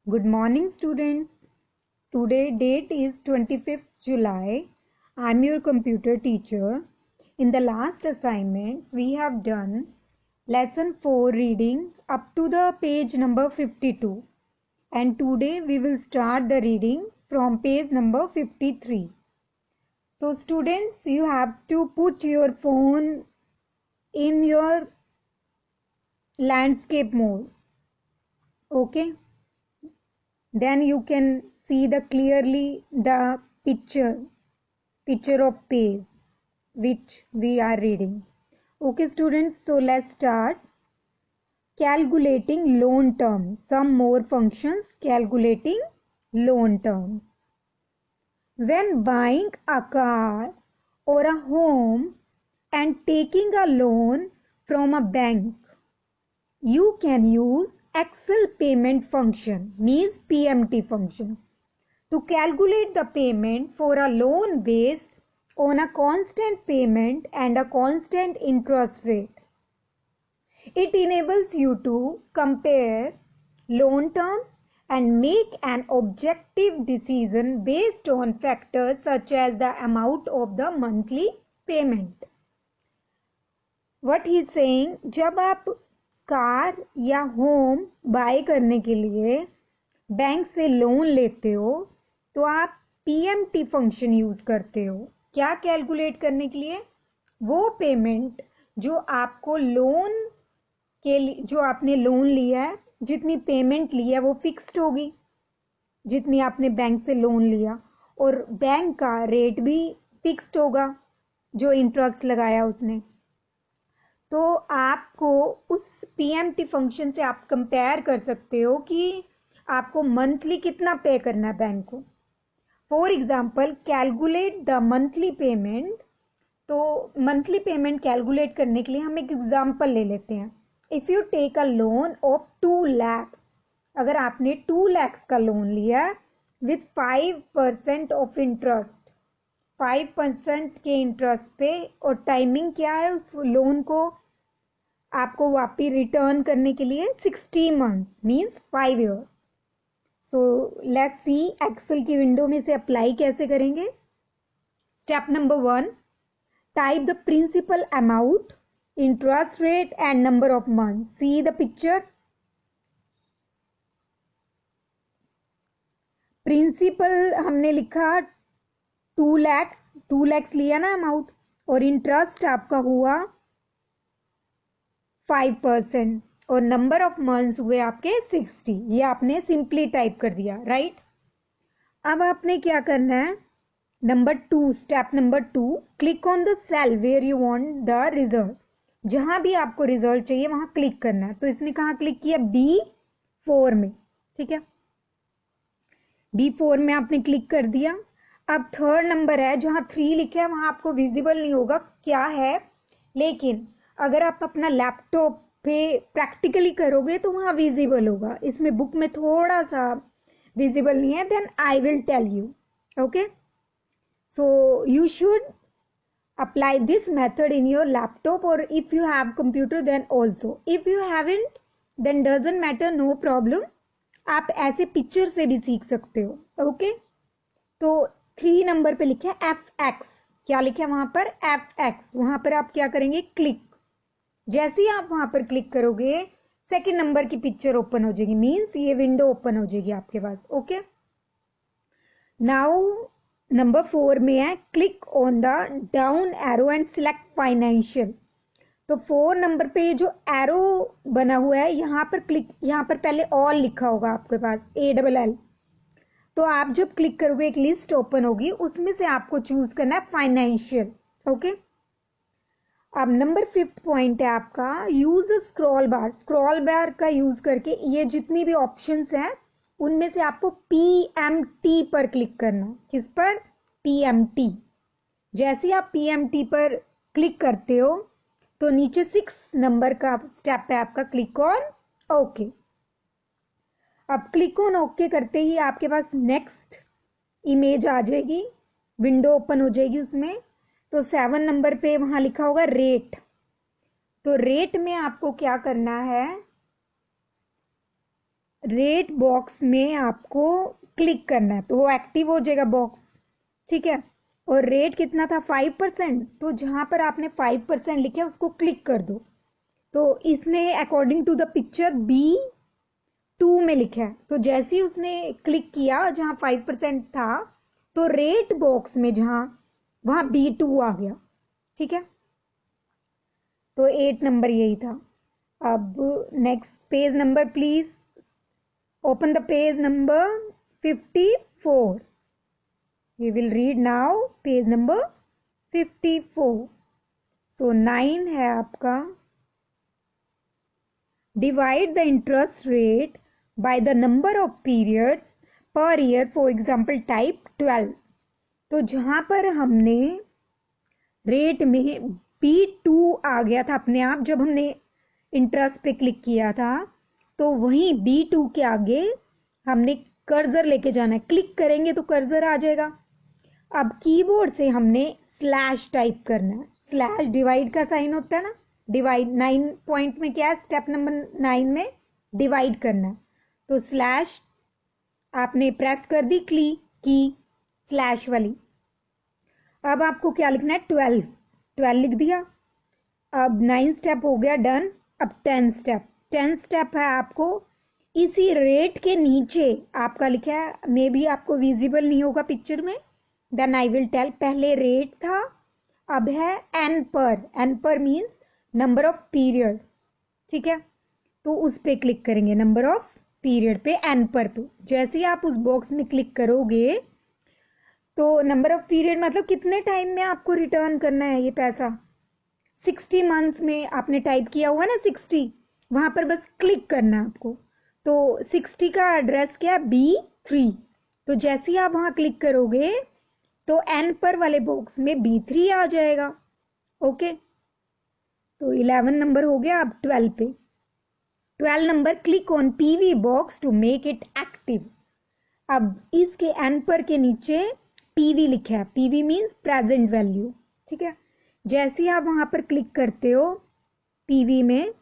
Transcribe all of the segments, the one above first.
Good morning, students. Today date is 25th July. I'm your computer teacher. In the last assignment, we have done lesson 4 reading up to the page number 52. And today we will start the reading from page number 53. So students, you have to put your phone in your landscape mode. Okay? Then you can see clearly the picture of page which we are reading. Okay students, so let's start. Calculating loan terms. Some more functions calculating loan terms. When buying a car or a home and taking a loan from a bank, you can use Excel payment function, means PMT function, to calculate the payment for a loan based on a constant payment and a constant interest rate. It enables you to compare loan terms and make an objective decision based on factors such as the amount of the monthly payment. What he is saying, जब आप car या home bye करने के लिए bank से loan लेते हो तो आप पीएमटी फंक्शन यूज करते हो. क्या कैलकुलेट करने के लिए? वो पेमेंट जो आपको लोन के लिए, जो आपने लोन लिया है, जितनी पेमेंट ली है वो फिक्स्ड होगी, जितनी आपने बैंक से लोन लिया, और बैंक का रेट भी फिक्स्ड होगा जो इंटरेस्ट लगाया उसने. तो आपको उस पीएमटी फंक्शन से आप कंपेयर कर सकते हो कि आपको मंथली कितना पे करना है बैंक को. For example, calculate the monthly payment. तो मंथली पेमेंट कैलकुलेट करने के लिए हम एक एग्जाम्पल ले लेते हैं. If you take a loan of 2 lakhs, अगर आपने 2 lakhs का लोन लिया विथ 5% ऑफ इंटरेस्ट, 5% के इंटरेस्ट पे, और टाइमिंग क्या है उस लोन को आपको वापस रिटर्न करने के लिए 60 months means 5 years. So let's see Excel की विंडो में से अप्लाई कैसे करेंगे. Step number 1, type the principal amount, interest rate and number of month. See the picture. Principal हमने लिखा 2 lakhs लिया ना अमाउंट, और इंटरेस्ट आपका हुआ 5%, और नंबर ऑफ मंथ्स हुए आपके 60. ये आपने सिंपली टाइप कर दिया, राइट. अब आपने क्या करना है, number 2, step number 2, click on the cell where you want the result. जहां भी आपको रिजल्ट चाहिए वहां क्लिक करना है. तो इसने कहाँ क्लिक किया? B4 में. ठीक है, B4 में आपने क्लिक कर दिया. अब थर्ड नंबर है, जहां 3 लिखा है वहां आपको विजिबल नहीं होगा क्या है, लेकिन अगर आप अपना लैपटॉप पे प्रैक्टिकली करोगे तो वहां विजिबल होगा. इसमें बुक में थोड़ा सा विजिबल नहीं है. Then I will tell you. Okay, so you should apply this method in your laptop, or if you have computer then also. If you haven't then doesn't matter, no problem. आप ऐसे picture से भी सीख सकते हो. Okay, तो 3 number पे लिखा है FX. क्या लिखा है वहां पर? FX. वहां पर आप क्या करेंगे? क्लिक. जैसे ही आप वहां पर क्लिक करोगे सेकंड नंबर की पिक्चर ओपन हो जाएगी, मींस ये विंडो ओपन हो जाएगी आपके पास. ओके, नाउ नंबर 4 में है click on the down arrow and select financial. तो 4 नंबर पे ये जो एरो बना हुआ है यहाँ पर क्लिक, यहाँ पर पहले ऑल लिखा होगा आपके पास, ALL. तो आप जब क्लिक करोगे एक लिस्ट ओपन होगी, उसमें से आपको चूज करना है फाइनेंशियल. ओके, अब नंबर 5th पॉइंट है आपका यूज स्क्रॉल बार. स्क्रॉल बार का यूज करके ये जितनी भी ऑप्शंस हैं उनमें से आपको PMT पर क्लिक करना. किस पर? PMT. जैसे आप PMT पर क्लिक करते हो तो नीचे 6 नंबर का स्टेप है आपका क्लिक ऑन ओके. अब क्लिक ऑन ओके करते ही आपके पास नेक्स्ट इमेज आ जाएगी, विंडो ओपन हो जाएगी उसमें. तो 7 नंबर पे वहां लिखा होगा रेट. तो रेट में आपको क्या करना है, रेट बॉक्स में आपको क्लिक करना है तो वो एक्टिव हो जाएगा बॉक्स, ठीक है। और रेट कितना था 5%, तो जहां पर आपने 5% लिखा है उसको क्लिक कर दो। तो इसने according to the picture B2 में लिखा है, तो जैसे ही उसने क्लिक किया जहां 5% था तो रेट बॉक्स में जहां वहां B2 आ गया, ठीक है। तो 8 नंबर यही था। अब next page number please, open the page number 54। We will read now page number 54। सो 9 है आपका, divide the interest rate by the number of periods per year, for example type 12। तो जहां पर हमने रेट में B2 आ गया था अपने आप जब हमने इंटरेस्ट पे क्लिक किया था, तो वहीं B2 के आगे हमने कर्सर लेके जाना है। क्लिक करेंगे तो कर्सर आ जाएगा। अब कीबोर्ड से हमने स्लैश टाइप करना है। स्लैश डिवाइड का साइन होता है ना, डिवाइड 9 पॉइंट में क्या है, स्टेप नंबर 9 में डिवाइड करना है। तो स्लैश आपने प्रेस कर दी की स्लैश वाली। अब आपको क्या लिखना है, 12 लिख दिया। अब 9 स्टेप हो गया डन। अब 10 स्टेप है आपको इसी रेट के नीचे आपका लिखा है, मे बी आपको विजिबल नहीं होगा पिक्चर में, देन आई विल टेल। पहले रेट था, अब है एन पर मीन्स नंबर ऑफ पीरियड, ठीक है। तो उस पे क्लिक करेंगे, नंबर ऑफ पीरियड पे, एन पर पे। जैसे ही आप उस बॉक्स में क्लिक करोगे तो नंबर ऑफ पीरियड मतलब कितने टाइम में आपको रिटर्न करना है ये पैसा। 60 मंथ्स में आपने टाइप किया हुआ ना 60, वहां पर बस क्लिक करना है आपको। तो 60 का एड्रेस क्या है, B3। तो जैसे ही आप वहां क्लिक करोगे तो एन पर वाले बॉक्स में B3 आ जाएगा। ओके, तो 11 नंबर हो गया। अब 12 पे, 12 number, click on PV box to make it active. अब इसके एन पर के नीचे PV लिखा है, PV मीन्स प्रेजेंट वैल्यू, ठीक है। जैसे ही आप वहां पर क्लिक करते हो PV में,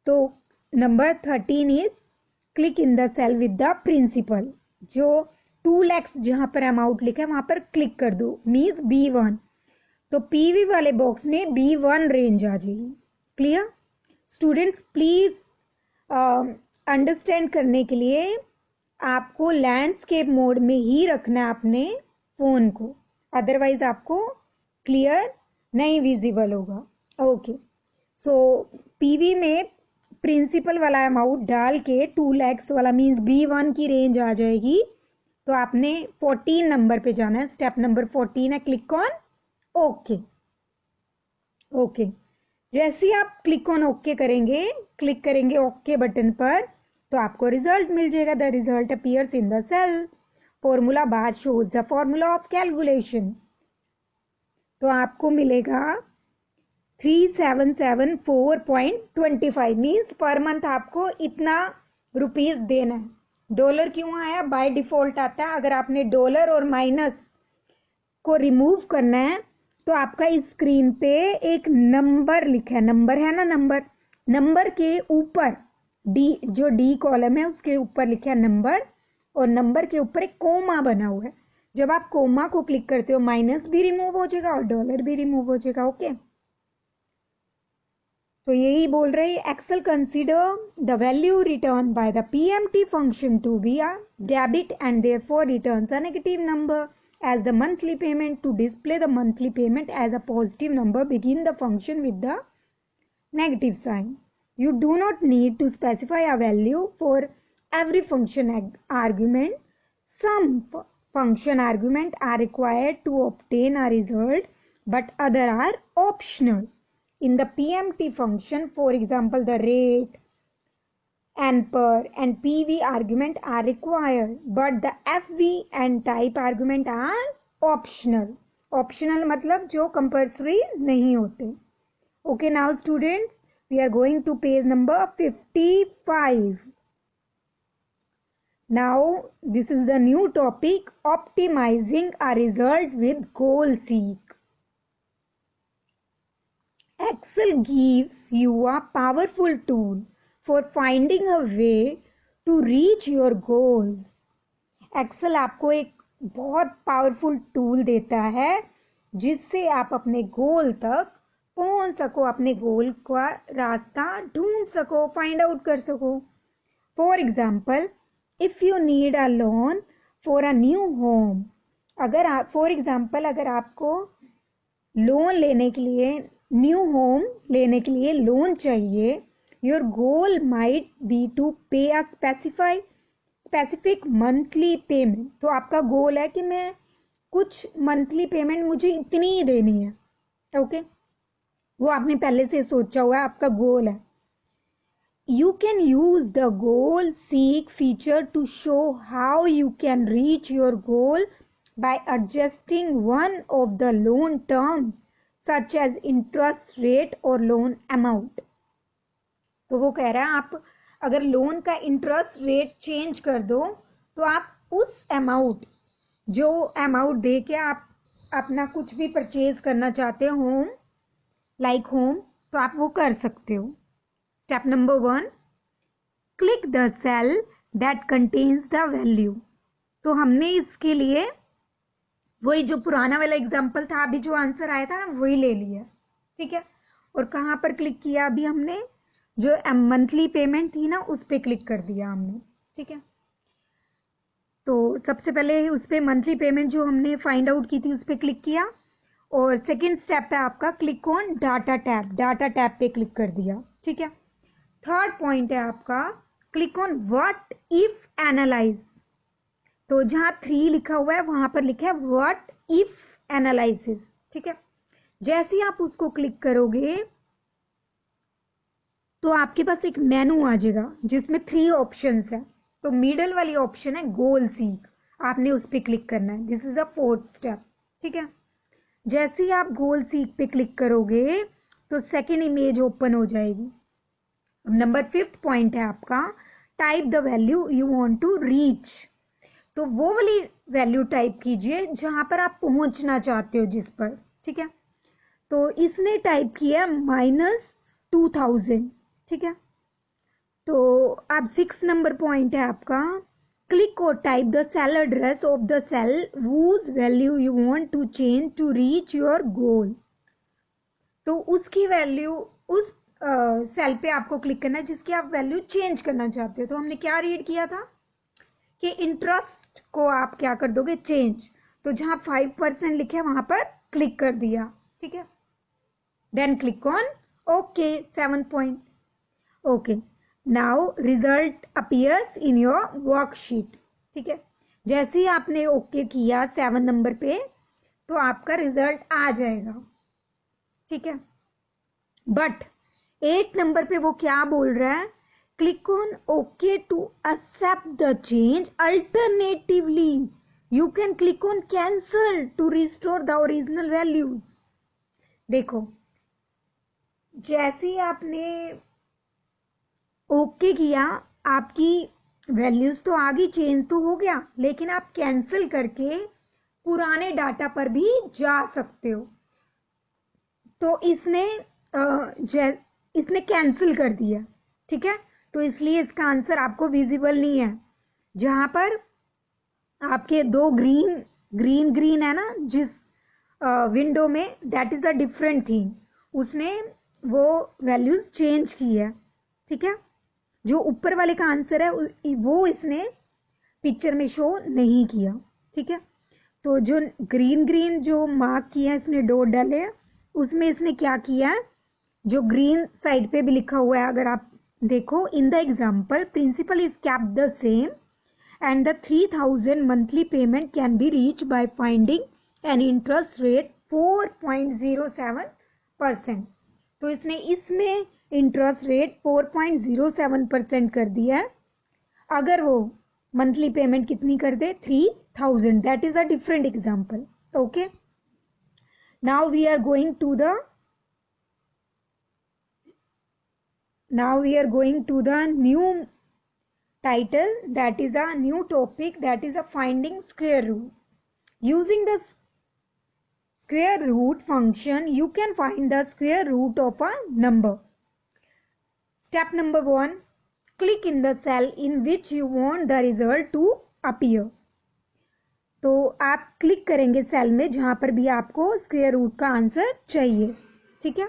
तो number 13 is click in the cell with the principal. जो 2 lakhs जहां पर अमाउंट लिखा है वहां पर क्लिक कर दो, मीन्स B1। तो PV वाले बॉक्स में B1 रेंज आ जाएगी। क्लियर स्टूडेंट्स, प्लीज अंडरस्टैंड करने के लिए आपको लैंडस्केप मोड में ही रखना है अपने फोन को, अदरवाइज आपको क्लियर नहीं विजिबल होगा। ओके, सो पीवी में प्रिंसिपल वाला अमाउंट डाल के 2 lakhs वाला मीन्स B1 की रेंज आ जाएगी। तो आपने 14 नंबर पे जाना है, स्टेप नंबर 14 है, क्लिक ऑन ओके। ओके, जैसे ही आप क्लिक ऑन ओके करेंगे, क्लिक करेंगे ओके बटन पर, तो आपको रिजल्ट मिल जाएगा। The result appears in the cell, formula bar shows the formula of calculation. तो आपको मिलेगा 3774.25 मीन्स पर मंथ आपको इतना रुपीज देना है। डॉलर क्यों आया, बाय डिफॉल्ट आता है। अगर आपने डॉलर और माइनस को रिमूव करना है तो आपका इस स्क्रीन पे एक नंबर लिखा है, नंबर है ना, नंबर के ऊपर डी, जो डी कॉलम है उसके ऊपर लिखा है नंबर, और नंबर के ऊपर एक कोमा बना हुआ है। जब आप कोमा को क्लिक करते हो माइनस भी रिमूव हो जाएगा और डॉलर भी रिमूव हो जाएगा। ओके, तो यही बोल रहे हैं, Excel consider the value return by the PMT function to be a debit and therefore returns a negative number as the monthly payment. To display the monthly payment as a positive number, begin the function with the negative sign. You do not need to specify a value for every function argument. Some function argument are required to obtain a result, but other are optional. In the PMT function, for example, the rate, N per and PV argument are required, but the FV and type argument are optional. Optional मतलब जो compulsory नहीं होते. Okay, now students, we are going to page number 55. Now, this is the new topic, optimizing a result with GoalSeek. Excel gives you a powerful tool for finding a way to reach your goals. Excel आपको एक बहुत powerful tool देता है जिससे आप अपने गोल तक पहुंच सको, अपने गोल का रास्ता ढूंढ सको, फाइंड आउट कर सको. For example, if you need a loan for a new home, अगर आपको लोन लेने के लिए, न्यू होम लेने के लिए लोन चाहिए, your goal might be to pay a specific monthly payment. तो आपका गोल है कि मैं कुछ मंथली पेमेंट मुझे इतनी ही देनी है. ओके, वो आपने पहले से सोचा हुआ है, आपका गोल है. You can use the goal seek feature to show how you can reach your goal by adjusting one of the loan terms such as interest rate or loan amount. तो वो कह रहा है आप अगर लोन का इंटरेस्ट रेट चेंज कर दो तो आप उस अमाउंट, जो अमाउंट दे के आप अपना कुछ भी परचेज करना चाहते हो, होम, तो आप वो कर सकते हो. Step number 1, click the cell that contains the value. तो हमने इसके लिए वही जो पुराना वाला एग्जाम्पल था, अभी जो आंसर आया था ना वही ले लिया. ठीक है, और कहाँ पर क्लिक किया? अभी हमने जो मंथली पेमेंट थी ना उस पर क्लिक कर दिया हमने. ठीक है, तो सबसे पहले उस पर मंथली पेमेंट जो हमने फाइंड आउट की थी उस पर क्लिक किया. और सेकेंड स्टेप है आपका क्लिक ऑन डाटा टैब पे क्लिक कर दिया. ठीक है, थर्ड पॉइंट है आपका click on what if analyse. तो जहां 3 लिखा हुआ है वहां पर लिखा है व्हाट इफ एनालिसिस. ठीक है, जैसे ही आप उसको क्लिक करोगे तो आपके पास एक मेनू आ जाएगा जिसमें 3 ऑप्शंस है. तो मिडल वाली ऑप्शन है गोल सीक, आपने उस पर क्लिक करना है. This is the 4th step. ठीक है, जैसे ही आप गोल सीक पे क्लिक करोगे तो सेकेंड इमेज ओपन हो जाएगी. नंबर 5th पॉइंट है आपका type the value you want to reach. तो वो वाली वैल्यू टाइप कीजिए जहां पर आप पहुंचना चाहते हो, जिस पर. ठीक है, तो इसने टाइप किया -2000. ठीक है, तो अब 6 नंबर पॉइंट है आपका क्लिक और type the cell address of the cell whose value you want to change to reach your goal. तो उसकी वैल्यू, उस सेल पे आपको क्लिक करना है जिसकी आप वैल्यू चेंज करना चाहते हो. तो हमने क्या रीड किया था कि इंटरेस्ट को आप क्या कर दोगे? चेंज. तो जहां 5% लिखे वहां पर क्लिक कर दिया. ठीक है, then click on okay. 7th point. Okay, now result appears in your worksheet. ठीक है, जैसे ही आपने ओके किया 7 नंबर पे तो आपका रिजल्ट आ जाएगा. ठीक है, बट 8 नंबर पे वो क्या बोल रहा है? Click on okay to accept the change. Alternatively you can click on cancel to restore the original values. देखो, जैसे ही आपने ओके किया आपकी वैल्यूज तो आ गई, चेंज तो हो गया, लेकिन आप कैंसिल करके पुराने डाटा पर भी जा सकते हो. तो इसने कैंसिल कर दिया. ठीक है, तो इसलिए इसका आंसर आपको विजिबल नहीं है. जहां पर आपके 2 ग्रीन है ना जिस विंडो में, that is a different thing. उसने वो वैल्यूज चेंज की है. ठीक है, जो ऊपर वाले का आंसर है वो इसने पिक्चर में शो नहीं किया. ठीक है, तो जो ग्रीन जो मार्क किया है, इसने डॉट डाले हैं, उसमें इसने क्या किया है, जो ग्रीन साइड पे भी लिखा हुआ है अगर आप देखो, in the example principal is kept the same and the 3000 monthly payment can be reach by finding an interest rate 4.07%. तो इसने इसमें इंटरेस्ट रेट 4.07% कर दिया है. अगर वो मंथली पेमेंट कितनी कर दे? 3000. That is a different example. Okay, now we are going to the new title, that is a new topic, that is a finding square roots. Using the square root function you can find the square root of a number. Step number 1, click in the cell in which you want the result to appear. तो आप click करेंगे cell में जहां पर भी आपको square root का answer चाहिए, ठीक है।